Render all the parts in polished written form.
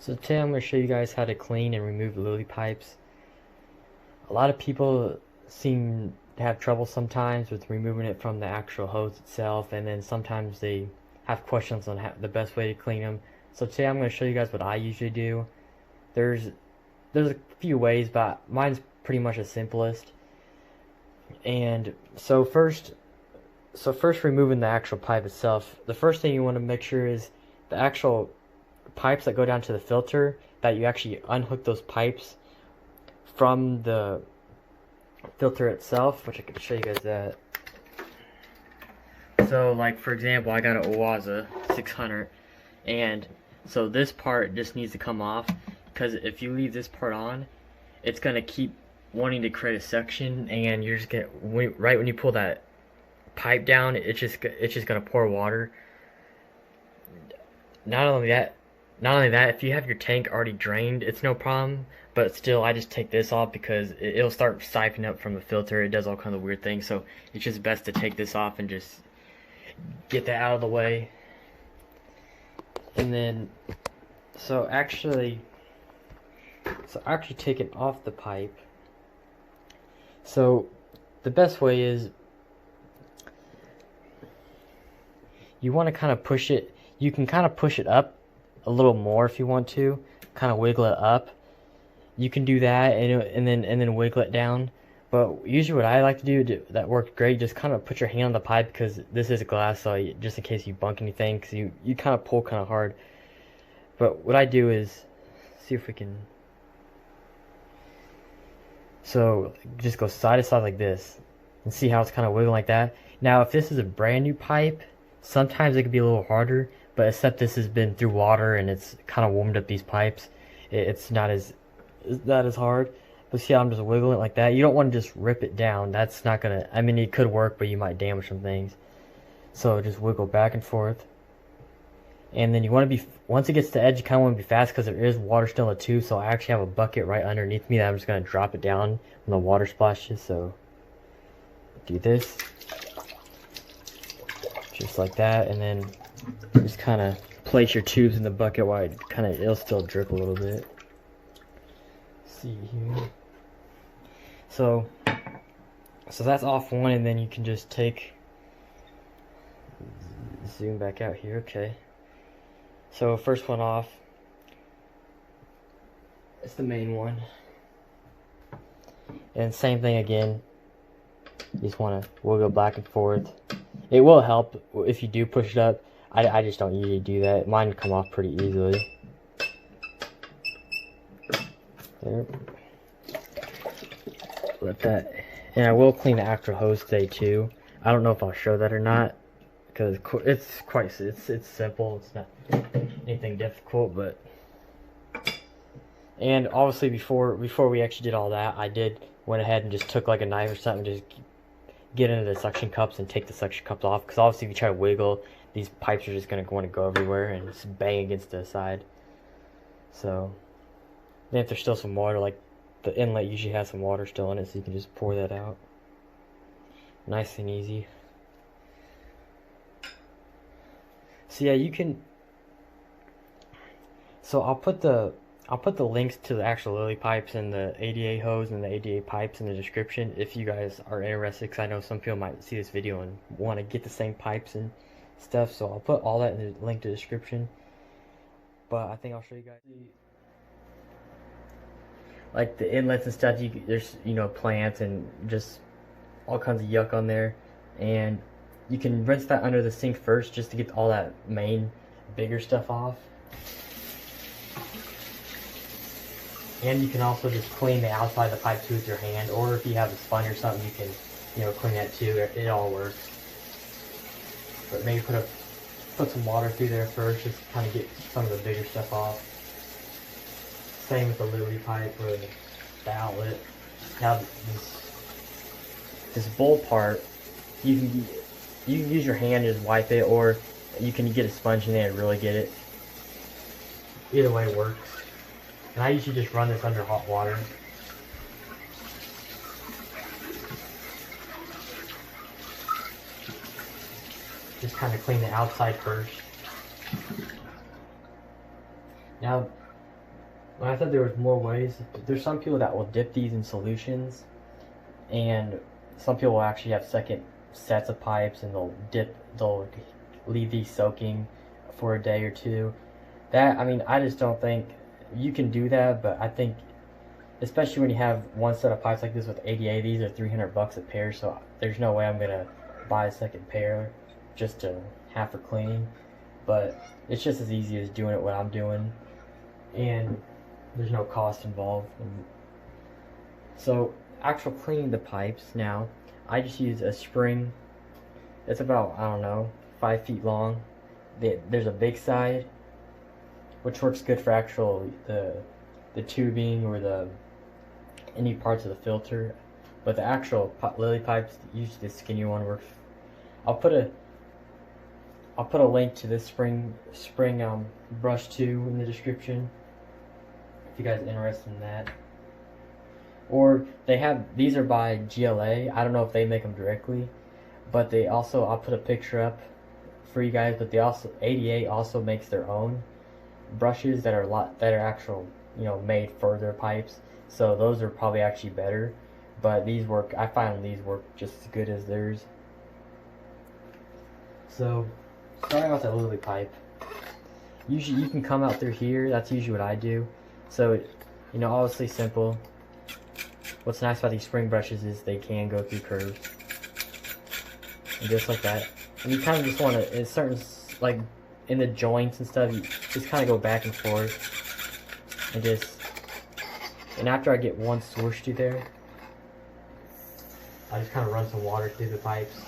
So today I'm going to show you guys how to clean and remove lily pipes. A lot of people seem to have trouble sometimes with removing it from the actual hose itself, and then sometimes they have questions on the best way to clean them. So today I'm going to show you guys what I usually do. There's a few ways, but mine's pretty much the simplest. And first removing the actual pipe itself, the first thing you want to make sure is the actual pipes that go down to the filter, that you actually unhook those pipes from the filter itself, which I can show you guys that. So like for example, I got an Oaza 600, and so this part just needs to come off, because if you leave this part on, it's gonna keep wanting to create a suction, and you're just gonna, right when you pull that pipe down, it's just gonna pour water. Not only that, if you have your tank already drained, it's no problem, but still, I just take this off because it'll start siphoning up from the filter. It does all kinds of weird things, so it's just best to take this off and just get that out of the way. And then, so actually taking off the pipe, so the best way is you want to kind of push it. You can kind of push it up a little more if you want to, kind of wiggle it up. You can do that and then wiggle it down. But usually what I like to do that works great, just kind of put your hand on the pipe, because this is glass, so just in case you bunk anything, because you kind of pull kind of hard. But what I do is, see if we can, so just go side to side like this, and see how it's kind of wiggling like that. Now if this is a brand new pipe, sometimes it could be a little harder, but except this has been through water and it's kind of warmed up these pipes, it's not as hard. But see how I'm just wiggling it like that? You don't want to just rip it down. That's not gonna, I mean, it could work, but you might damage some things. So just wiggle back and forth. And then you want to be, once it gets to the edge, you kind of want to be fast, because there is water still in the tube. So I actually have a bucket right underneath me that I'm just going to drop it down when the water splashes. So do this, just like that, and then just kind of place your tubes in the bucket while it'll still drip a little bit. See here. So that's off one, and then you can just zoom back out here. Okay. So first one off. It's the main one. And same thing again. You just want to wiggle back and forth. It will help if you do push it up. I just don't usually do that. Mine come off pretty easily. There. Let that. And I will clean the actual hose today too. I don't know if I'll show that or not, because it's simple. It's not anything difficult, but. And obviously before we actually did all that, I went ahead and just took like a knife or something, just get into the suction cups and take the suction cups off, because obviously if you try to wiggle, these pipes are just going to want to go everywhere and just bang against the side. So then if there's still some water, like the inlet usually has some water still in it, so you can just pour that out. Nice and easy. So yeah, you can, so I'll put the links to the actual lily pipes and the ADA hose and the ADA pipes in the description if you guys are interested, because I know some people might see this video and want to get the same pipes and stuff. So I'll put all that in the link to the description. But I think I'll show you guys like the inlets and stuff. There's plants and just all kinds of yuck on there, and you can rinse that under the sink first just to get all that main bigger stuff off. And you can also just clean the outside of the pipe too with your hand, or if you have a sponge or something, you can clean that too. It all works. But maybe put some water through there first, just to kind of get some of the bigger stuff off. Same with the lily pipe or the outlet. Now this bowl part, you can use your hand and just wipe it, or you can get a sponge in there and really get it. Either way works. And I usually just run this under hot water. Just kind of clean the outside first. Now when I said there was more ways, there's some people that will dip these in solutions, and some people will actually have second sets of pipes, and they'll leave these soaking for a day or two. That, I mean, I just don't think you can do that, but I think, especially when you have one set of pipes like this with 80A, these are $300 a pair, so there's no way I'm gonna buy a second pair just to have for cleaning. But it's just as easy as doing it what I'm doing, and there's no cost involved. So actual cleaning the pipes now, I just use a spring. It's about, I don't know, 5 feet long. There's a big side, which works good for actual the tubing or any parts of the filter, but the actual lily pipes, usually the skinnier one works. I'll put a link to this spring brush too in the description if you guys are interested in that. Or these are by GLA. I don't know if they make them directly, but they also, I'll put a picture up for you guys, but 88 also makes their own brushes that are actual, made for their pipes. So those are probably actually better, but I find these work just as good as theirs. So starting with the lily pipe, usually you can come out through here. That's usually what I do. So obviously simple. What's nice about these spring brushes is they can go through curves, and just like that. And you kind of just want to, in certain, like in the joints and stuff, you just kind of go back and forth, and after I get one swoosh through there, I just kind of run some water through the pipes.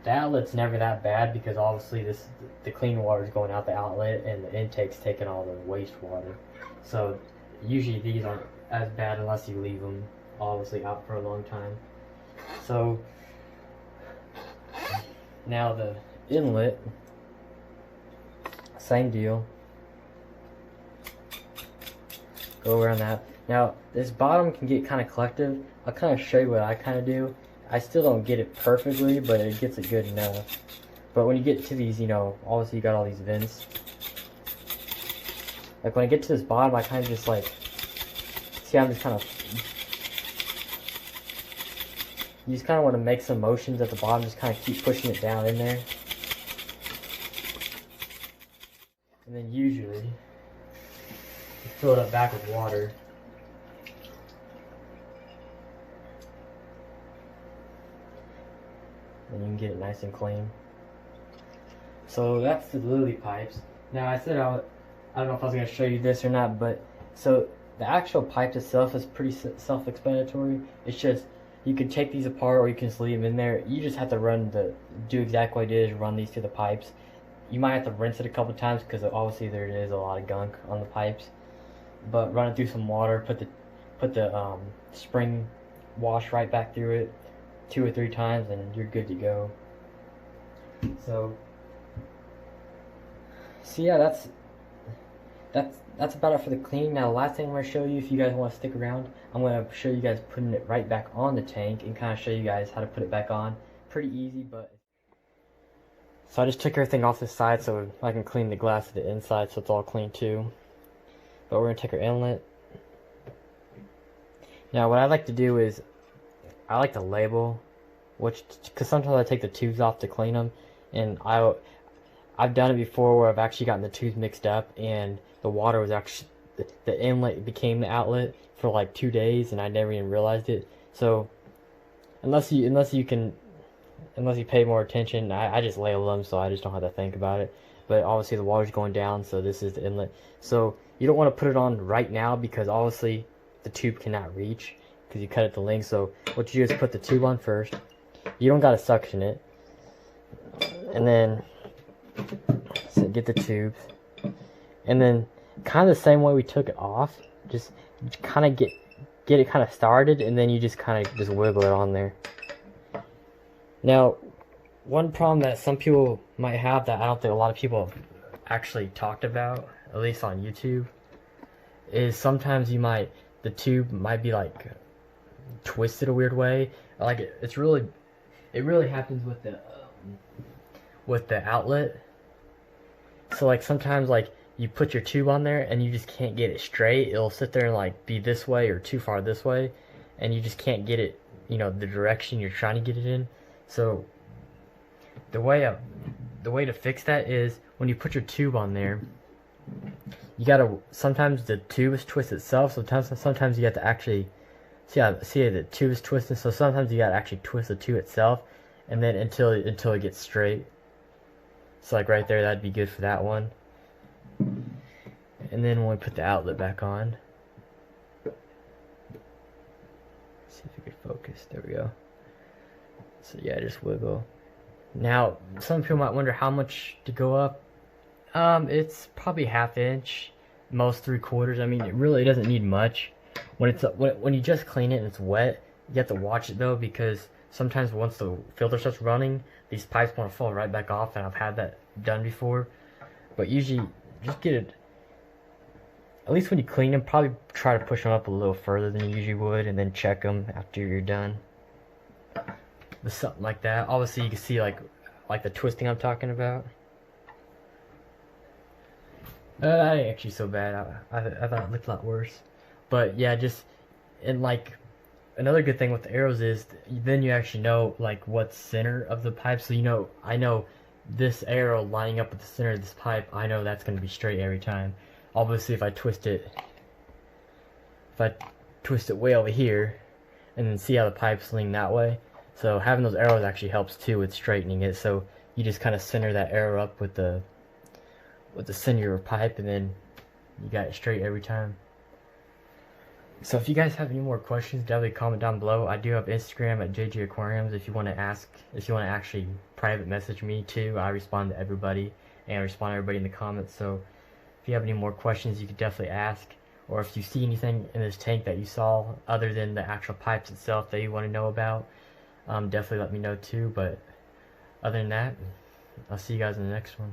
The outlet's never that bad because obviously the clean water is going out the outlet and the intake's taking all the wastewater. So usually these aren't as bad unless you leave them obviously out for a long time. So now the inlet, same deal. Go around that. Now this bottom can get kind of collective. I'll kind of show you what I kind of do. I still don't get it perfectly, but it gets it good enough. But when you get to these, obviously you got all these vents. Like when I get to this bottom, I kind of just like, see, I'm just kind of, you just kind of want to make some motions at the bottom, just kind of keep pushing it down in there. And then usually, you fill it up back with water. And you can get it nice and clean. So that's the lily pipes. Now I said I don't know if I was going to show you this or not, but so the actual pipe itself is pretty self-explanatory. It's just, you can take these apart or you can just leave them in there. You just have to do exactly what it is, run these through the pipes. You might have to rinse it a couple times because obviously there is a lot of gunk on the pipes. But run it through some water, put the spring wash right back through it 2 or 3 times, and you're good to go. So yeah, that's about it for the cleaning. Now the last thing I'm going to show you, if you guys want to stick around, I'm going to show you guys putting it right back on the tank and kind of show you guys how to put it back on. Pretty easy, but so I just took everything off this side so I can clean the glass of the inside so it's all clean too. But we're going to take our inlet. Now what I like to do is I like to label, because sometimes I take the tubes off to clean them, and I've done it before where I've actually gotten the tubes mixed up and the water was actually, the inlet became the outlet for like 2 days and I never even realized it. So unless you pay more attention, I just label them so I just don't have to think about it. But obviously the water's going down, so this is the inlet. So you don't want to put it on right now because obviously the tube cannot reach because you cut it the length. So what you do is put the tube on first. You don't got to suction it. And then get the tubes. And then kind of the same way we took it off, just kind of get it kind of started, and then you just kind of just wiggle it on there. Now, one problem that some people might have that I don't think a lot of people have actually talked about, at least on YouTube, is sometimes the tube might be like twisted a weird way. Like it really happens with the outlet. So like sometimes like you put your tube on there and you just can't get it straight. It'll sit there and like be this way or too far this way, and you just can't get it, you know, the direction you're trying to get it in. So the way to fix that is when you put your tube on there, you gotta, sometimes the tube is twisted itself, sometimes you have to actually see the tube is twisted, so sometimes you gotta actually twist the tube itself, and then until it gets straight. So like right there, that'd be good for that one. And then when we put the outlet back on, see if we can focus. There we go. So yeah, just wiggle. Now, some people might wonder how much to go up. It's probably 1/2 inch, most 3/4. I mean, it really doesn't need much. When you just clean it and it's wet, you have to watch it though, because sometimes once the filter starts running, these pipes want to fall right back off, and I've had that done before. But usually, just get it. At least when you clean them, probably try to push them up a little further than you usually would, and then check them after you're done. With something like that, obviously you can see like the twisting I'm talking about. That ain't actually so bad. I thought it looked a lot worse. But yeah, just, and like another good thing with the arrows is then you actually know like what's center of the pipe. So you know, I know this arrow lining up with the center of this pipe, I know that's going to be straight every time. Obviously if I twist it way over here, and then see how the pipe's leaning that way. So having those arrows actually helps too with straightening it. So you just kind of center that arrow up with the center of your pipe, and then you got it straight every time. So if you guys have any more questions, definitely comment down below. I do have Instagram at JJ Aquariums if you want to ask, if you want to actually private message me too. I respond to everybody, and I respond to everybody in the comments. So if you have any more questions, you could definitely ask. Or if you see anything in this tank that you saw other than the actual pipes itself that you want to know about, definitely let me know too. But other than that, I'll see you guys in the next one.